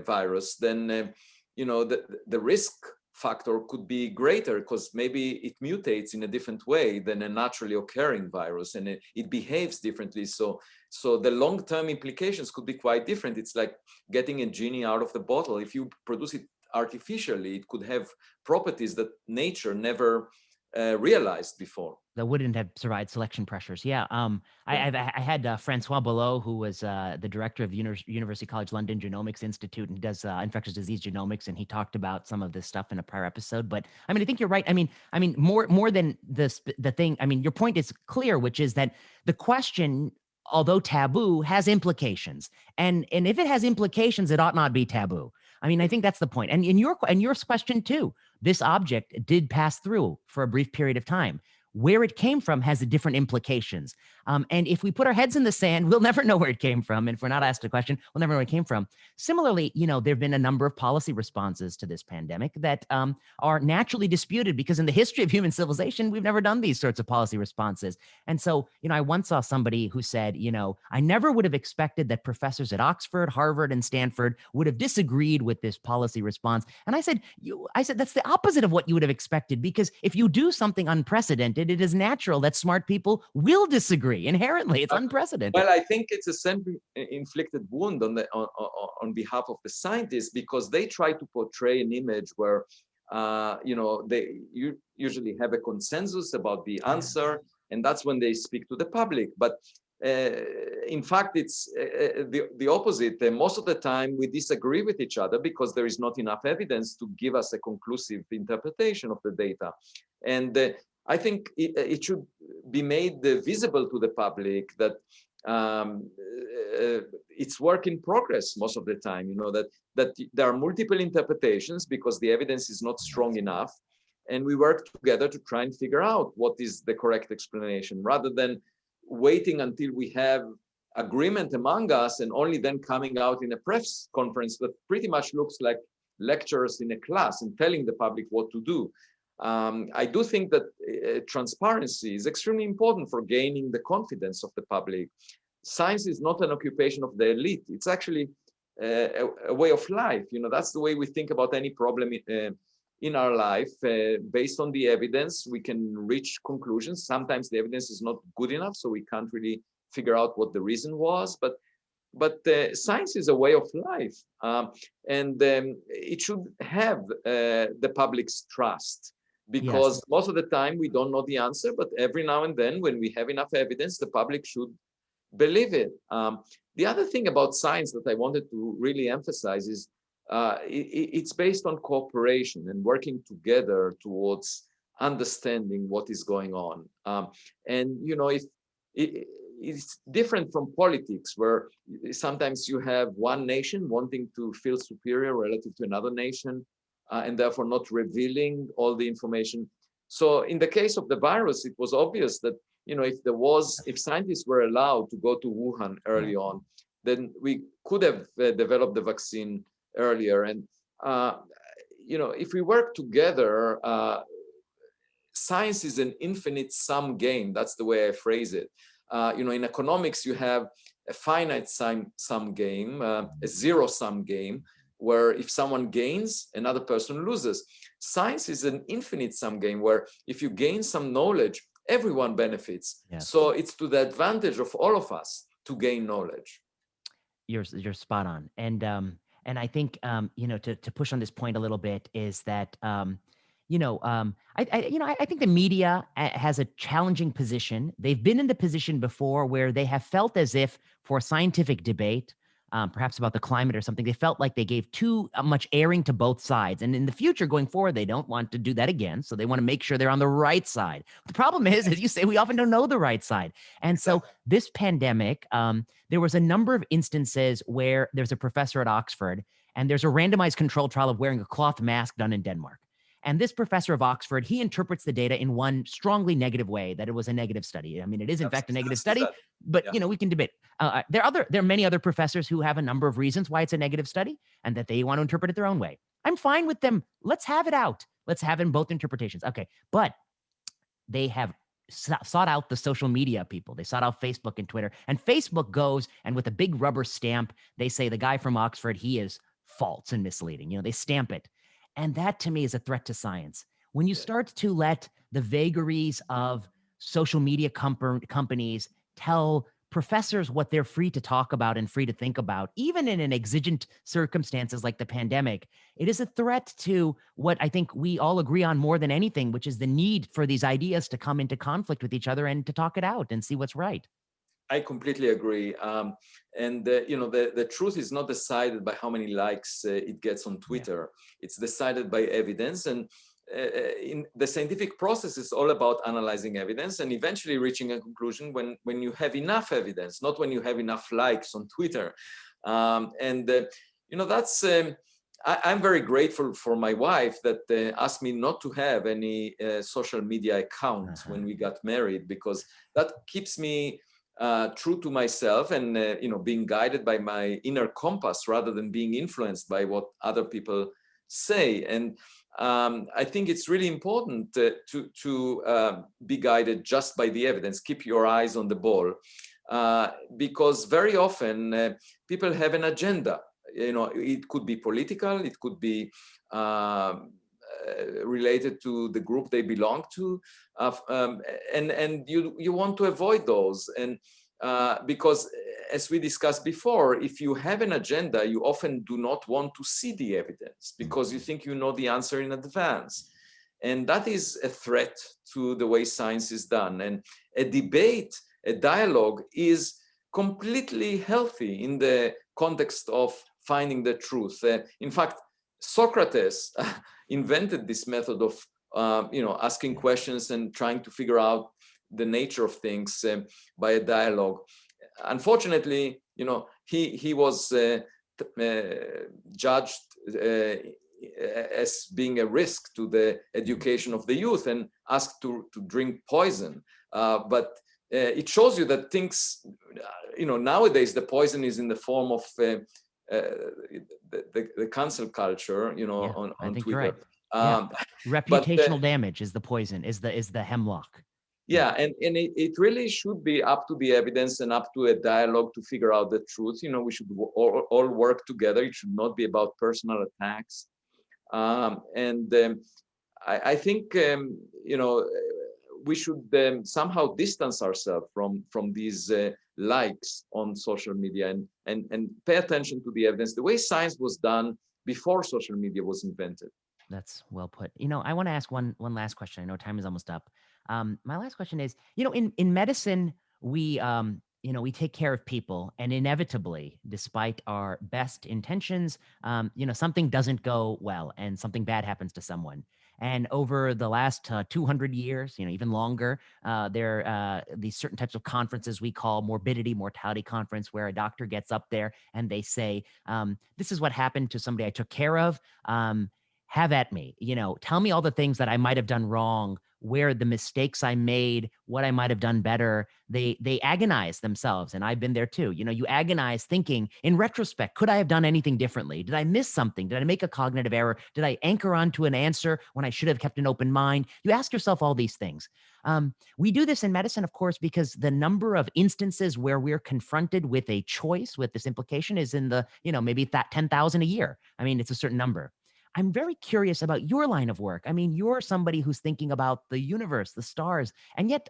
virus, then the risk factor could be greater, because maybe it mutates in a different way than a naturally occurring virus, and it behaves differently. So the long-term implications could be quite different. It's like getting a genie out of the bottle. If you produce it artificially, it could have properties that nature never realized before. That wouldn't have survived selection pressures. Yeah. I had Francois Below, who was the director of the University College London Genomics Institute and does infectious disease genomics, and he talked about some of this stuff in a prior episode. But I mean, I think you're right. I mean, more than the thing. I mean, your point is clear, which is that the question, although taboo, has implications, and if it has implications, it ought not be taboo. I mean, I think that's the point. And in your question too, this object did pass through for a brief period of time. Where it came from has different implications. And if we put our heads in the sand, we'll never know where it came from. And if we're not asked a question, we'll never know where it came from. Similarly, there have been a number of policy responses to this pandemic that are naturally disputed, because in the history of human civilization, we've never done these sorts of policy responses. And so, I once saw somebody who said, I never would have expected that professors at Oxford, Harvard, and Stanford would have disagreed with this policy response. And I said, that's the opposite of what you would have expected, because if you do something unprecedented, it is natural that smart people will disagree. Inherently, it's unprecedented. Well, I think it's a self-inflicted wound on behalf of the scientists, because they try to portray an image where they usually have a consensus about the answer, and that's when they speak to the public. But in fact, it's the opposite. Most of the time, we disagree with each other because there is not enough evidence to give us a conclusive interpretation of the data. And I think it should be made visible to the public that it's work in progress most of the time, that there are multiple interpretations because the evidence is not strong enough. And we work together to try and figure out what is the correct explanation, rather than waiting until we have agreement among us and only then coming out in a press conference that pretty much looks like lectures in a class and telling the public what to do. I do think that transparency is extremely important for gaining the confidence of the public. Science is not an occupation of the elite. It's actually a way of life. That's the way we think about any problem in our life. Based on the evidence, we can reach conclusions. Sometimes the evidence is not good enough, so we can't really figure out what the reason was. But science is a way of life, and it should have the public's trust. Because most of the time we don't know the answer, but every now and then when we have enough evidence, the public should believe it. The other thing about science that I wanted to really emphasize is it's based on cooperation and working together towards understanding what is going on. And if it's different from politics, where sometimes you have one nation wanting to feel superior relative to another nation. and therefore not revealing all the information. So in the case of the virus, it was obvious that, if scientists were allowed to go to Wuhan early on, then we could have developed the vaccine earlier. And, if we work together, science is an infinite sum game. That's the way I phrase it. In economics, you have a finite sum game, a zero sum game, where if someone gains, another person loses. Science is an infinite sum game where if you gain some knowledge, everyone benefits. Yes. So it's to the advantage of all of us to gain knowledge. You're spot on. And I think, to push on this point a little bit is that, I think the media has a challenging position. They've been in the position before where they have felt as if for scientific debate, perhaps about the climate or something, they felt like they gave too much airing to both sides. And in the future going forward, they don't want to do that again. So they want to make sure they're on the right side. The problem is, as you say, we often don't know the right side. And so this pandemic, there was a number of instances where there's a professor at Oxford and there's a randomized controlled trial of wearing a cloth mask done in Denmark. And this professor of Oxford, he interprets the data in one strongly negative way, that it was a negative study. I mean, it is in fact a negative study, but we can debate. There are many other professors who have a number of reasons why it's a negative study and that they want to interpret it their own way. I'm fine with them. Let's have it out. Let's have it in both interpretations. Okay, but they have sought out the social media people. They sought out Facebook and Twitter, and Facebook goes and with a big rubber stamp, they say the guy from Oxford, he is false and misleading. They stamp it. And that to me is a threat to science. When you start to let the vagaries of social media companies tell professors what they're free to talk about and free to think about, even in an exigent circumstances like the pandemic, it is a threat to what I think we all agree on more than anything, which is the need for these ideas to come into conflict with each other and to talk it out and see what's right. I completely agree. The truth is not decided by how many likes it gets on Twitter. It's decided by evidence. And in the scientific process is all about analyzing evidence and eventually reaching a conclusion when you have enough evidence, not when you have enough likes on Twitter. That's... I'm very grateful for my wife that asked me not to have any social media account when we got married, because that keeps me true to myself and being guided by my inner compass rather than being influenced by what other people say. And I think it's really important to be guided just by the evidence. Keep your eyes on the ball, because very often people have an agenda. It could be political, it could be related to the group they belong to, and you want to avoid those. And because, as we discussed before, if you have an agenda, you often do not want to see the evidence because you think you know the answer in advance. And that is a threat to the way science is done. And a debate, a dialogue is completely healthy in the context of finding the truth. In fact, Socrates invented this method of asking questions and trying to figure out the nature of things by a dialogue. Unfortunately, he was judged as being a risk to the education of the youth and asked to drink poison. But it shows you that things, nowadays the poison is in the form of the cancel culture, on Twitter. Right. Reputational damage is the poison, is the hemlock. Yeah, and it really should be up to the evidence and up to a dialogue to figure out the truth. We should all work together. It should not be about personal attacks. I think we should somehow distance ourselves from these likes on social media and pay attention to the evidence, the way science was done before social media was invented. That's well put. I want to ask one last question. I know time is almost up. My last question is, in medicine, we take care of people, and inevitably, despite our best intentions, something doesn't go well and something bad happens to someone. And over the last 200 years, even longer, there are these certain types of conferences we call morbidity, mortality conference, where a doctor gets up there and they say, this is what happened to somebody I took care of. have at me. Tell me all the things that I might have done wrong, where the mistakes I made, what I might have done better. They agonize themselves, and I've been there too. You agonize thinking in retrospect, could I have done anything differently? Did I miss something? Did I make a cognitive error? Did I anchor onto an answer when I should have kept an open mind? You ask yourself all these things. We do this in medicine, of course, because the number of instances where we're confronted with a choice with this implication is in the, maybe that 10,000 a year. I mean, it's a certain number. I'm very curious about your line of work. I mean, you're somebody who's thinking about the universe, the stars, and yet,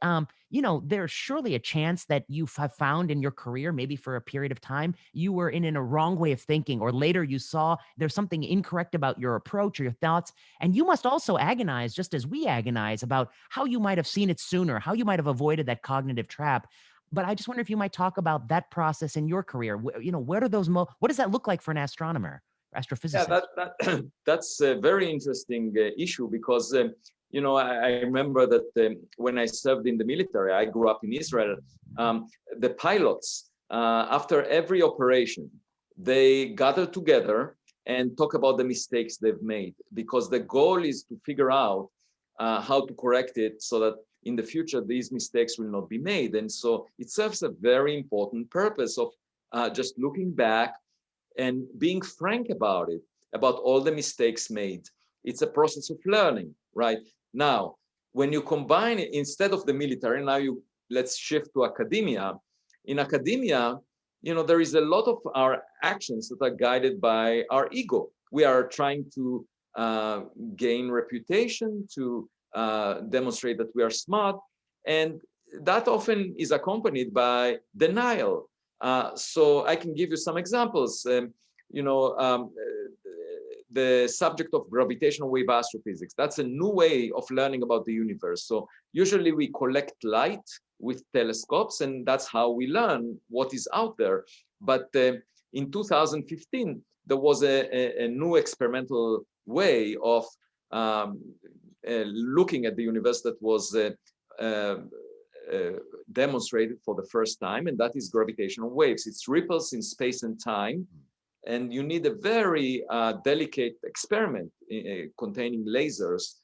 there's surely a chance that you have found in your career, maybe for a period of time, you were in a wrong way of thinking, or later you saw there's something incorrect about your approach or your thoughts, and you must also agonize, just as we agonize, about how you might have seen it sooner, how you might have avoided that cognitive trap. But I just wonder if you might talk about that process in your career. What are those? What does that look like for an astronomer? Yeah, Astrophysicist. that's a very interesting issue because I remember that when I served in the military, I grew up in Israel. The pilots, after every operation, they gather together and talk about the mistakes they've made, because the goal is to figure out how to correct it so that in the future these mistakes will not be made. And so it serves a very important purpose of just looking back and being frank about it, about all the mistakes made. It's a process of learning, right? Now, when you combine it, instead of the military, let's shift to academia. In academia, there is a lot of our actions that are guided by our ego. We are trying to gain reputation, to demonstrate that we are smart, and that often is accompanied by denial. So I can give you some examples. The subject of gravitational wave astrophysics, that's a new way of learning about the universe. So usually we collect light with telescopes, and that's how we learn what is out there. But in 2015, there was a new experimental way of looking at the universe that was demonstrated for the first time, and that is gravitational waves. It's ripples in space and time, and you need a very delicate experiment containing lasers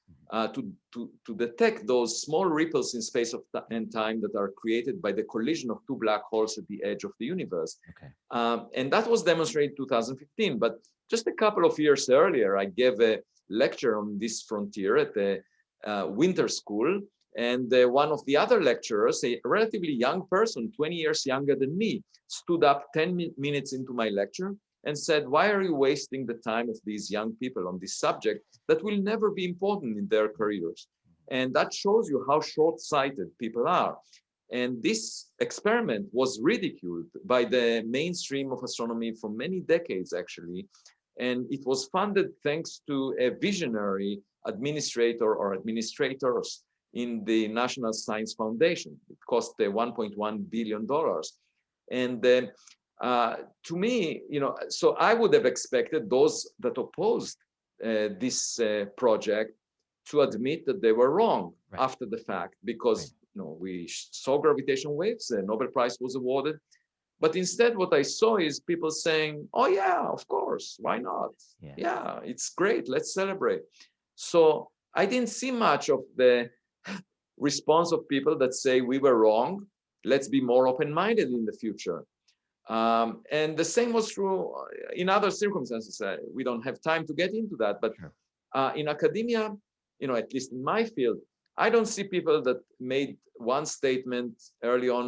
to detect those small ripples in space and time that are created by the collision of two black holes at the edge of the universe. Okay. And that was demonstrated in 2015. But just a couple of years earlier, I gave a lecture on this frontier at the winter school. And one of the other lecturers, a relatively young person, 20 years younger than me, stood up 10 minutes into my lecture and said, "Why are you wasting the time of these young people on this subject that will never be important in their careers?" And that shows you how short-sighted people are. And this experiment was ridiculed by the mainstream of astronomy for many decades, actually. And it was funded thanks to a visionary administrator or administrators in the National Science Foundation. It cost $1.1 billion. And to me, so I would have expected those that opposed this project to admit that they were wrong after the fact, because we saw gravitational waves, the Nobel Prize was awarded. But instead, what I saw is people saying, "Oh yeah, of course, why not? Yeah, it's great, let's celebrate." So I didn't see much of the response of people that say we were wrong, let's be more open-minded in the future. And the same was true in other circumstances. We don't have time to get into that, but in academia, at least in my field, I don't see people that made one statement early on,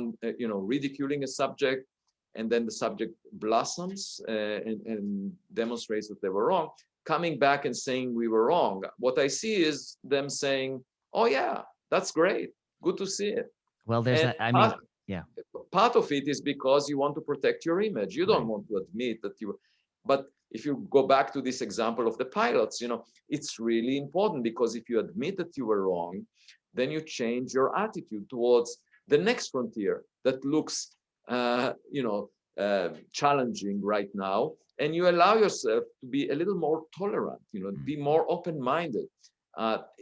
ridiculing a subject, and then the subject blossoms and demonstrates that they were wrong, coming back and saying we were wrong. What I see is them saying, "Oh yeah, that's great, good to see it." Well, there's and that. I mean, yeah. Part of it is because you want to protect your image. You don't want to admit that you. But if you go back to this example of the pilots, it's really important, because if you admit that you were wrong, then you change your attitude towards the next frontier that looks, challenging right now, and you allow yourself to be a little more tolerant. Be more open-minded.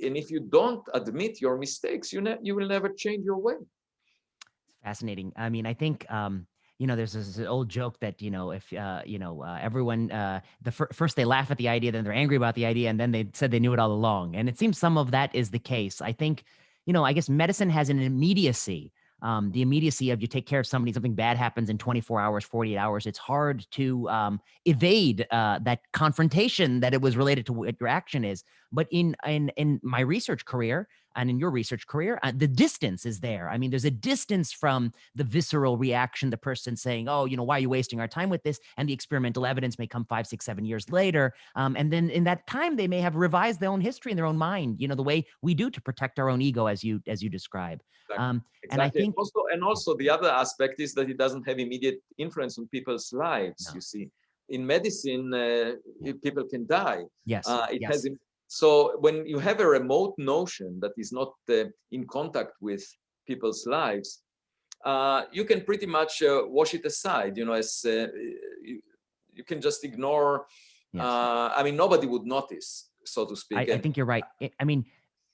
And if you don't admit your mistakes, you will never change your way. Fascinating. I mean, I think there's this old joke that, if, everyone, first they laugh at the idea, then they're angry about the idea, and then they said they knew it all along. And it seems some of that is the case. I think, I guess medicine has an immediacy. The immediacy of you take care of somebody, something bad happens in 24 hours, 48 hours. It's hard to evade that confrontation that it was related to what your action is. But in my research career and in your research career, the distance is there. I mean, there's a distance from the visceral reaction, the person saying, "Oh, why are you wasting our time with this?" And the experimental evidence may come 5, 6, 7 years later. And then in that time, they may have revised their own history in their own mind, the way we do to protect our own ego, as you describe. Exactly. And I Exactly. think, And also the other aspect is that it doesn't have immediate influence on people's lives. no, You see, in medicine, yeah, people can die. yes, It has yes, so when you have a remote notion that is not in contact with people's lives, you can pretty much wash it aside. As you, you can just ignore. yes. I mean, nobody would notice, so to speak. I And think you're right. I mean,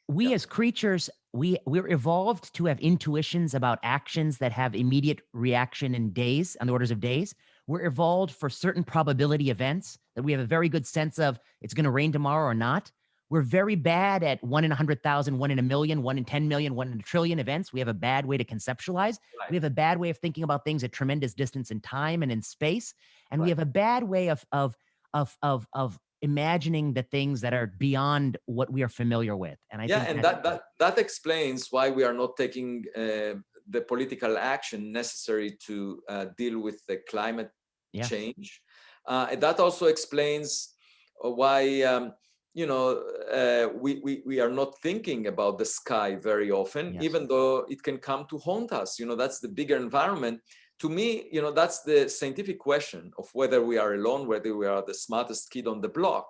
we yeah, as creatures, we're evolved to have intuitions about actions that have immediate reaction in days, on the orders of days. We're evolved for certain probability events that we have a very good sense of it's going to rain tomorrow or not. We're very bad at 1 in 100,000, 1 in a million, 1 in 10 million, 1 in a trillion events. We have a bad way to conceptualize. We right, have a bad way of thinking about things at tremendous distance in time and in space. And we right. have a bad way of imagining the things that are beyond what we are familiar with. And I Yeah, think and that, that explains why we are not taking the political action necessary to deal with the climate yeah, change. And that also explains why we are not thinking about the sky very often, yes, even though it can come to haunt us. That's the bigger environment. To me, that's the scientific question of whether we are alone, whether we are the smartest kid on the block.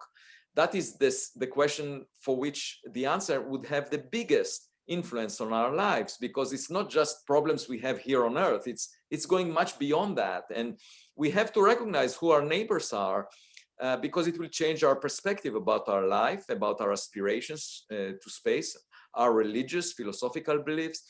That is the question for which the answer would have the biggest influence on our lives, because it's not just problems we have here on earth. It's going much beyond that, and we have to recognize who our neighbors are, because it will change our perspective about our life, about our aspirations to space, our religious philosophical beliefs.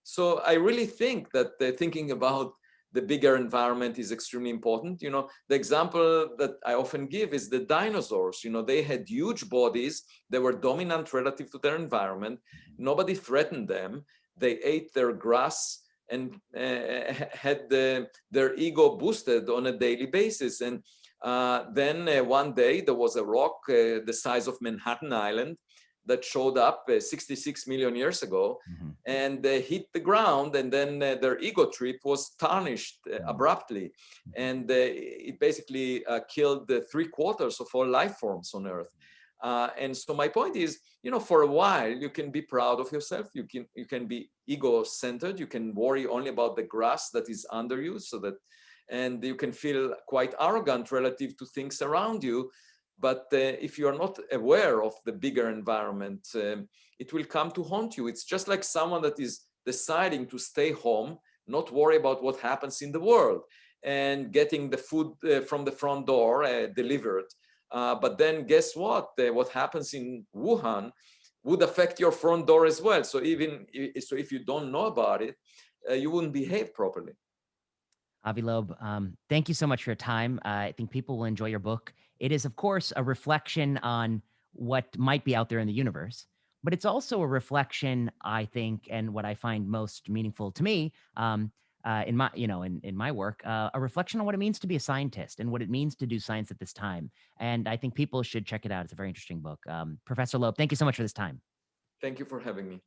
So I really think that thinking about the bigger environment is extremely important. The example that I often give is the dinosaurs. They had huge bodies. They were dominant relative to their environment. Nobody threatened them. They ate their grass and had their ego boosted on a daily basis. And then one day there was a rock the size of Manhattan Island that showed up 66 million years ago, mhm, and hit the ground, and then their ego trip was tarnished mhm, abruptly, mhm. and it basically killed the 3/4 of all life forms on earth. And so my point is, for a while you can be proud of yourself, you can be ego-centered, you can worry only about the grass that is under you, and you can feel quite arrogant relative to things around you. But if you are not aware of the bigger environment, it will come to haunt you. It's just like someone that is deciding to stay home, not worry about what happens in the world, and getting the food from the front door delivered. But then guess what? What happens in Wuhan would affect your front door as well. So if you don't know about it, you wouldn't behave properly. Avi Loeb, thank you so much for your time. I think people will enjoy your book. It is, of course, a reflection on what might be out there in the universe, but it's also a reflection, I think, and what I find most meaningful to me, in my, in my work, a reflection on what it means to be a scientist and what it means to do science at this time. And I think people should check it out. It's a very interesting book. Professor Loeb, thank you so much for this time. Thank you for having me.